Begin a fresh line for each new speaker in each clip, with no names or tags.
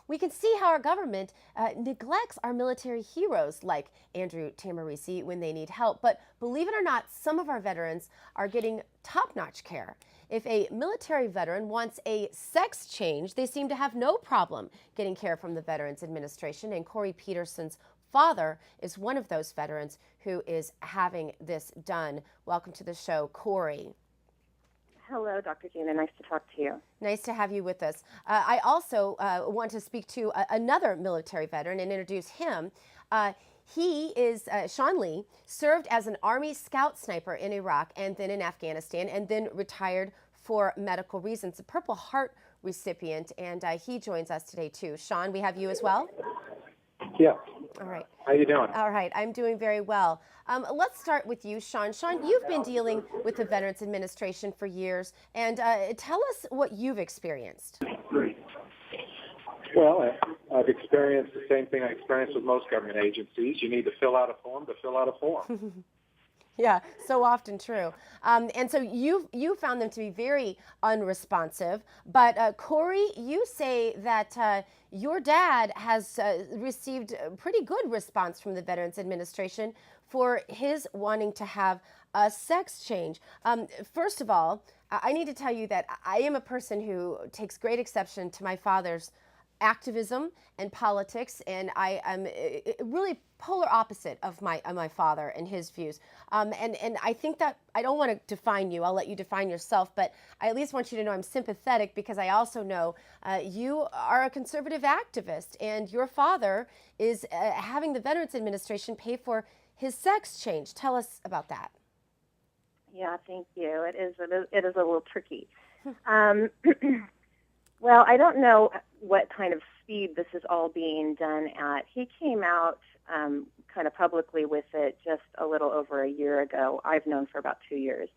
We can see how our government neglects our military heroes like Andrew Tamarisi when they need help. But believe it or not, some of our veterans are getting top-notch care. If a military veteran wants a sex change, they seem to have no problem getting care from the Veterans Administration. And Corey Peterson's father is one of those veterans who is having this done. Welcome to the show, Corey.
Hello, Dr. Gina. Nice to talk to you.
Nice to have you with us. I also want to speak to another military veteran and introduce him. He is Shawn Lee, served as an Army Scout sniper in Iraq and then in Afghanistan, and then retired for medical reasons. A Purple Heart recipient, and he joins us today too. Shawn, we have you as well?
Yeah.
All right.
How you doing?
All right. I'm doing very well. Let's start with you, Shawn. Shawn, you've been dealing with the Veterans Administration for years, and tell us what you've experienced.
Well, I've experienced the same thing I experienced with most government agencies. You need to fill out a form to fill out a form.
Yeah, so often true. And so you found them to be very unresponsive. But Corey, you say that your dad has received a pretty good response from the Veterans Administration for his wanting to have a sex change. First of all, I need to tell you that I am a person who takes great exception to my father's activism and politics, and I am really polar opposite of my father and his views. And I think that I don't want to define you. I'll let you define yourself, but I at least want you to know I'm sympathetic because I also know you are a conservative activist, and your father is having the Veterans Administration pay for his sex change. Tell us about that.
Yeah, thank you. It is a little tricky. Well, I don't know what kind of speed this is all being done at. He came out kind of publicly with it just a little over a year ago. I've known for about 2 years.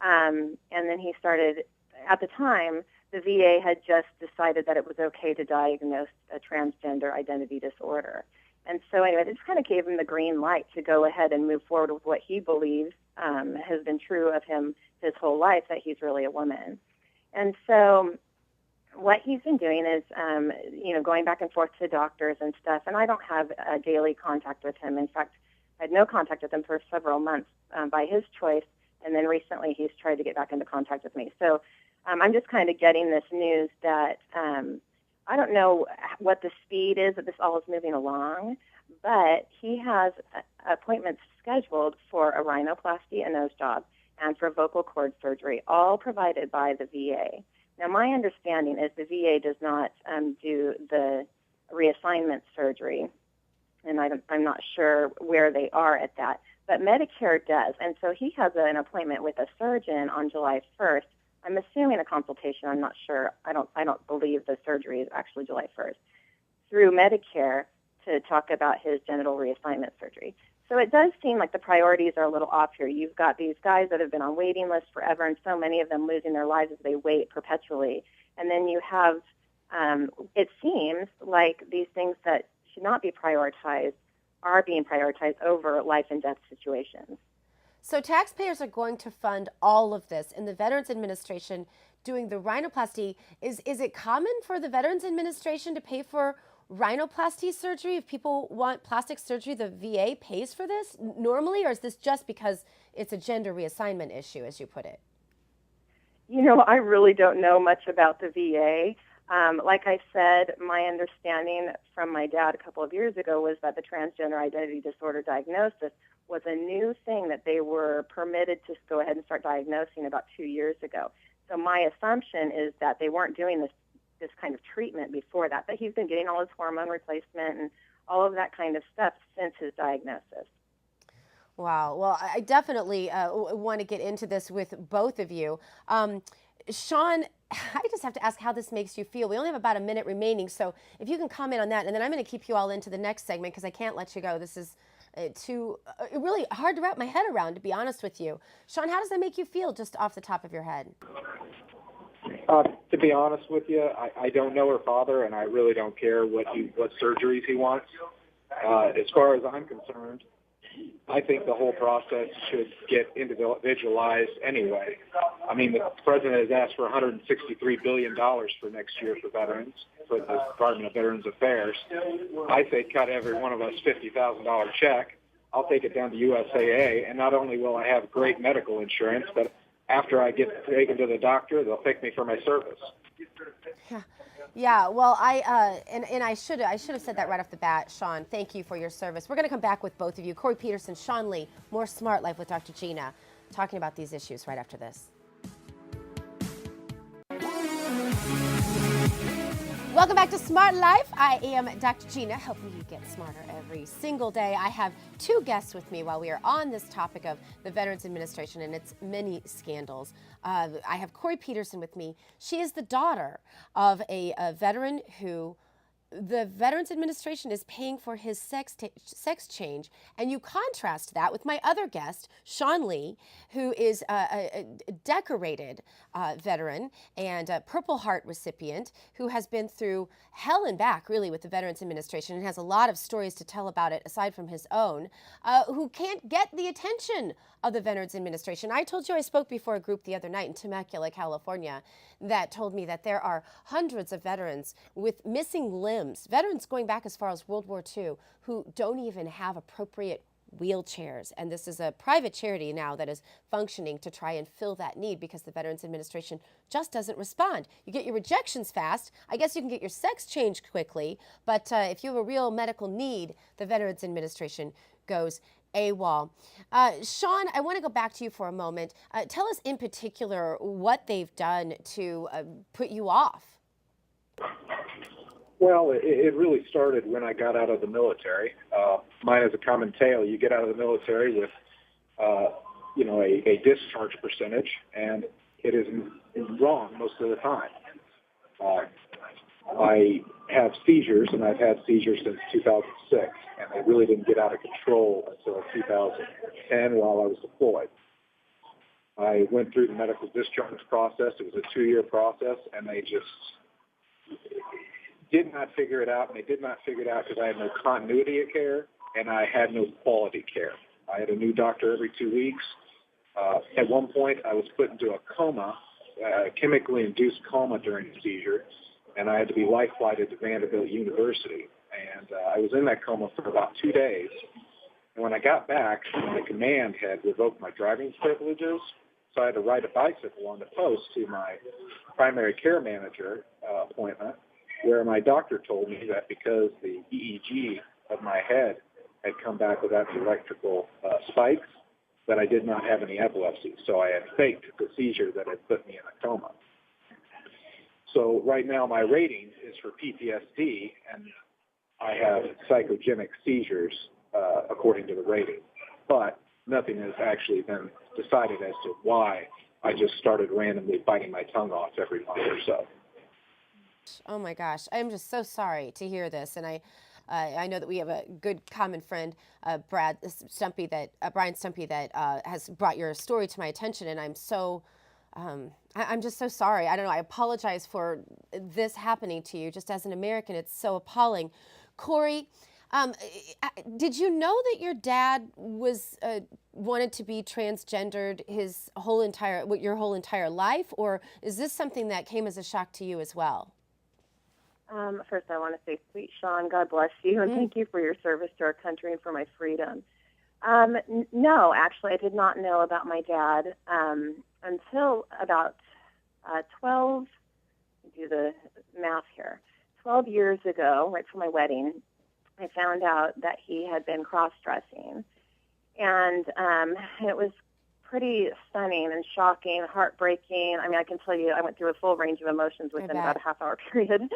And then he started, at the time, the VA had just decided that it was okay to diagnose a transgender identity disorder. And so anyway, it just kind of gave him the green light to go ahead and move forward with what he believes has been true of him his whole life, that he's really a woman. And so what he's been doing is, going back and forth to doctors and stuff, and I don't have a daily contact with him. In fact, I had no contact with him for several months by his choice, and then recently he's tried to get back into contact with me. So I'm just kind of getting this news that I don't know what the speed is that this all is moving along, but he has appointments scheduled for a rhinoplasty, a nose job, and for vocal cord surgery, all provided by the VA. Now, my understanding is the VA does not do the reassignment surgery, and I'm not sure where they are at that, but Medicare does. And so he has an appointment with a surgeon on July 1st. I'm assuming a consultation. I'm not sure. I don't believe the surgery is actually July 1st, through Medicare to talk about his genital reassignment surgery. So it does seem like the priorities are a little off here. You've got these guys that have been on waiting lists forever, and so many of them losing their lives as they wait perpetually. And then you have, it seems like these things that should not be prioritized are being prioritized over life and death situations.
So taxpayers are going to fund all of this, and the Veterans Administration doing the rhinoplasty. Is it common for the Veterans Administration to pay for rhinoplasty surgery? If people want plastic surgery, the VA pays for this normally, or is this just because it's a gender reassignment issue, as you put it?
I really don't know much about the VA. Like I said, my understanding from my dad a couple of years ago was that the transgender identity disorder diagnosis was a new thing that they were permitted to go ahead and start diagnosing about 2 years ago. So my assumption is that they weren't doing this kind of treatment before that, but he's been getting all his hormone replacement and all of that kind of stuff since his diagnosis.
Wow. Well, I definitely want to get into this with both of you. Shawn, I just have to ask how this makes you feel. We only have about a minute remaining, so if you can comment on that, and then I'm going to keep you all into the next segment because I can't let you go. This is too really hard to wrap my head around, to be honest with you. Shawn, how does that make you feel just off the top of your head?
To be honest with you, I don't know her father, and I really don't care what surgeries he wants. As far as I'm concerned, I think the whole process should get individualized anyway. I mean, the president has asked for $163 billion for next year for veterans. for the Department of Veterans Affairs. I say cut every one of us $50,000 check. I'll take it down to USAA, and not only will I have great medical insurance, but after I get taken to the doctor, they'll pick me for my service.
Yeah. Yeah, well, I should have said that right off the bat, Shawn. Thank you for your service. We're going to come back with both of you, Corey Peterson, Shawn Lee, more Smart Life with Dr. Gina, talking about these issues right after this. Welcome back to Smart Life. I am Dr. Gina, helping you get smarter every single day. I have two guests with me while we are on this topic of the Veterans Administration and its many scandals. I have Corey Peterson with me. She is the daughter of a veteran who the Veterans Administration is paying for his sex change, and you contrast that with my other guest, Shawn Lee, who is a decorated veteran and a Purple Heart recipient who has been through hell and back, really, with the Veterans Administration and has a lot of stories to tell about it aside from his own, who can't get the attention of the Veterans Administration. I told you I spoke before a group the other night in Temecula, California, that told me that there are hundreds of veterans with missing limbs, veterans going back as far as World War II, who don't even have appropriate wheelchairs. And this is a private charity now that is functioning to try and fill that need because the Veterans Administration just doesn't respond. You get your rejections fast. I guess you can get your sex changed quickly, but if you have a real medical need, the Veterans Administration goes AWOL. Shawn, I want to go back to you for a moment. Tell us in particular what they've done to put you off.
Well, it really started when I got out of the military. Mine is a common tale. You get out of the military with, a discharge percentage, and it is wrong most of the time. I have seizures, and I've had seizures since 2006, and they really didn't get out of control until 2010 while I was deployed. I went through the medical discharge process. It was a 2-year process, and they just did not figure it out, and they did not figure it out because I had no continuity of care, and I had no quality care. I had a new doctor every 2 weeks. At one point, I was put into a coma, chemically induced coma during the seizure, and I had to be life-flighted to Vanderbilt University. And I was in that coma for about 2 days. And when I got back, my command had revoked my driving privileges, so I had to ride a bicycle on the post to my primary care manager appointment, where my doctor told me that because the EEG of my head had come back without the electrical spikes, that I did not have any epilepsy. So I had faked the seizure that had put me in a coma. So right now my rating is for PTSD, and I have psychogenic seizures according to the rating. But nothing has actually been decided as to why I just started randomly biting my tongue off every month or so.
Oh my gosh, I'm just so sorry to hear this, and I know that we have a good common friend, Brian Stumpy, that has brought your story to my attention, and I'm just so sorry. I don't know. I apologize for this happening to you. Just as an American, it's so appalling. Corey, did you know that your dad was wanted to be transgendered your whole entire life, or is this something that came as a shock to you as well?
First, I want to say, sweet Shawn, God bless you, and thank you for your service to our country and for my freedom. No, actually, I did not know about my dad until about 12, do the math here, 12 years ago, right for my wedding. I found out that he had been cross-dressing, and it was pretty stunning and shocking, heartbreaking. I mean, I can tell you I went through a full range of emotions within about a half-hour period,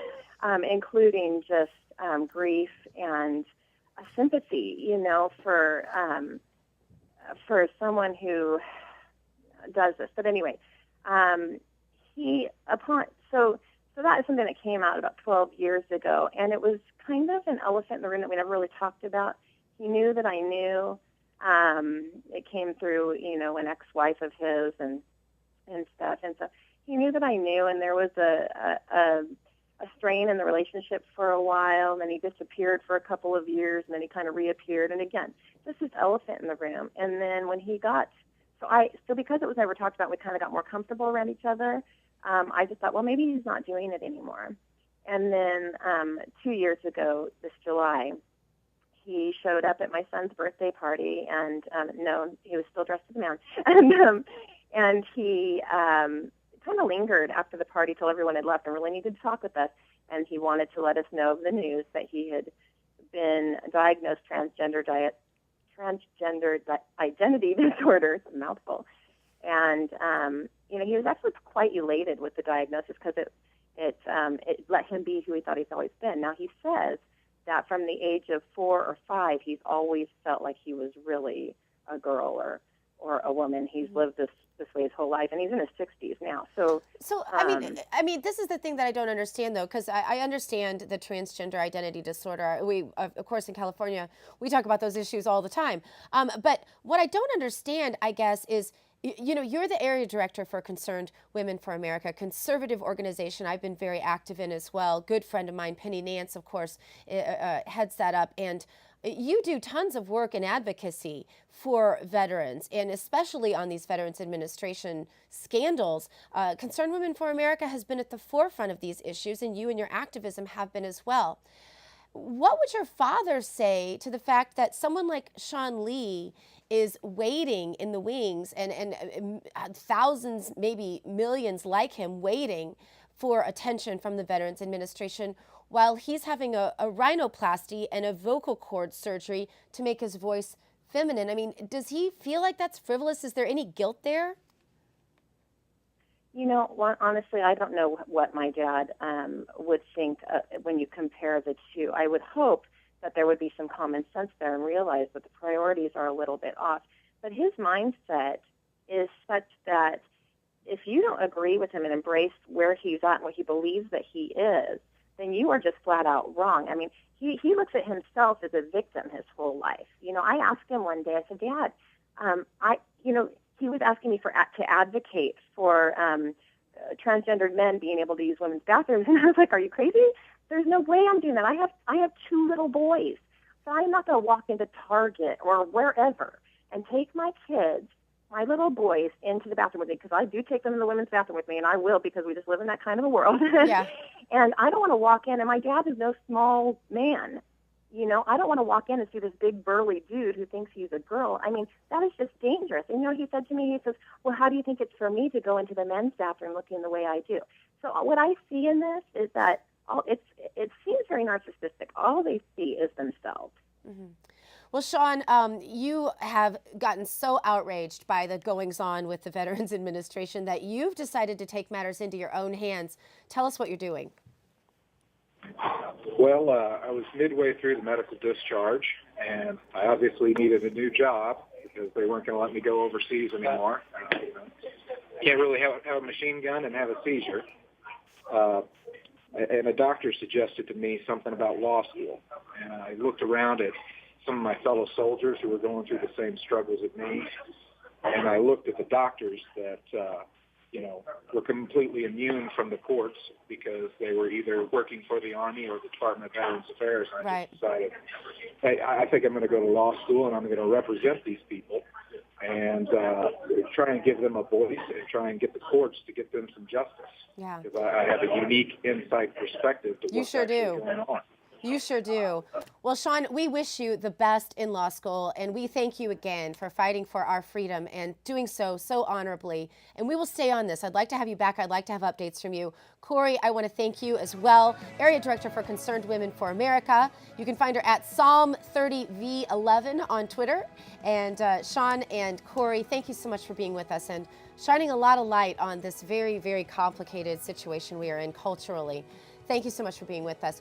including just grief and sympathy, for someone who does this. But anyway, so that is something that came out about 12 years ago, and it was kind of an elephant in the room that we never really talked about. He knew that I knew. It came through, an ex-wife of his and stuff, and so he knew that I knew, and there was a strain in the relationship for a while, and then he disappeared for a couple of years, and then he kind of reappeared, and again, this is elephant in the room. And then when he got, so because it was never talked about, we kind of got more comfortable around each other. I just thought, well, maybe he's not doing it anymore. And then 2 years ago, this July, he showed up at my son's birthday party, and no, he was still dressed as a man, and he kind of lingered after the party till everyone had left and really needed to talk with us. And he wanted to let us know of the news that he had been diagnosed transgender identity disorder. It's a mouthful. And he was actually quite elated with the diagnosis because it let him be who he thought he's always been. Now, he says that from the age of 4 or 5, he's always felt like he was really a girl or a woman. He's lived this way his whole life, and he's in his 60s now. So
I mean, this is the thing that I don't understand, though, because I understand the transgender identity disorder. We, of course, in California, we talk about those issues all the time. But what I don't understand, I guess, is, you're the area director for Concerned Women for America, conservative organization I've been very active in as well. Good friend of mine, Penny Nance, of course, heads that up. And you do tons of work and advocacy for veterans, and especially on these Veterans Administration scandals. Concerned Women for America has been at the forefront of these issues, and you and your activism have been as well. What would your father say to the fact that someone like Shawn Lee is waiting in the wings, and thousands, maybe millions like him, waiting for attention from the Veterans Administration while he's having a rhinoplasty and a vocal cord surgery to make his voice feminine? I mean, does he feel like that's frivolous? Is there any guilt there?
Honestly, I don't know what my dad would think when you compare the two. I would hope that there would be some common sense there and realize that the priorities are a little bit off. But his mindset is such that if you don't agree with him and embrace where he's at and what he believes that he is, then you are just flat out wrong. I mean, he looks at himself as a victim his whole life. I asked him one day, I said, Dad, he was asking me to advocate for transgendered men being able to use women's bathrooms, and I was like, are you crazy? There's no way I'm doing that. I have 2 little boys, so I'm not going to walk into Target or wherever and take my kids, my little boys, into the bathroom with me, because I do take them to the women's bathroom with me, and I will, because we just live in that kind of a world.
Yeah.
And I don't want to walk in, and my dad is no small man. I don't want to walk in and see this big burly dude who thinks he's a girl. I mean, that is just dangerous. And he said to me, he says, well, how do you think it's for me to go into the men's bathroom looking the way I do? So what I see in this is that it seems very narcissistic. All they see is themselves.
Mm-hmm. Well, Shawn, you have gotten so outraged by the goings-on with the Veterans Administration that you've decided to take matters into your own hands. Tell us what you're doing.
Well, I was midway through the medical discharge, and I obviously needed a new job because they weren't going to let me go overseas anymore. Can't really have a machine gun and have a seizure. And a doctor suggested to me something about law school. And I looked around at some of my fellow soldiers who were going through the same struggles as me, and I looked at the doctors that were completely immune from the courts because they were either working for the Army or the Department of Veterans Affairs. And I just decided, hey, I think I'm going to go to law school and I'm going to represent these people and try and give them a voice and try and get the courts to get them some justice.
Yeah.
Because I have a unique insight perspective to what's actually going on.
You sure do. Well, Shawn, we wish you the best in law school, and we thank you again for fighting for our freedom and doing so honorably. And we will stay on this. I'd like to have you back. I'd like to have updates from you. Corey, I want to thank you as well, Area Director for Concerned Women for America. You can find her at Psalm30V11 on Twitter. And Shawn and Corey, thank you so much for being with us and shining a lot of light on this very, very complicated situation we are in culturally. Thank you so much for being with us.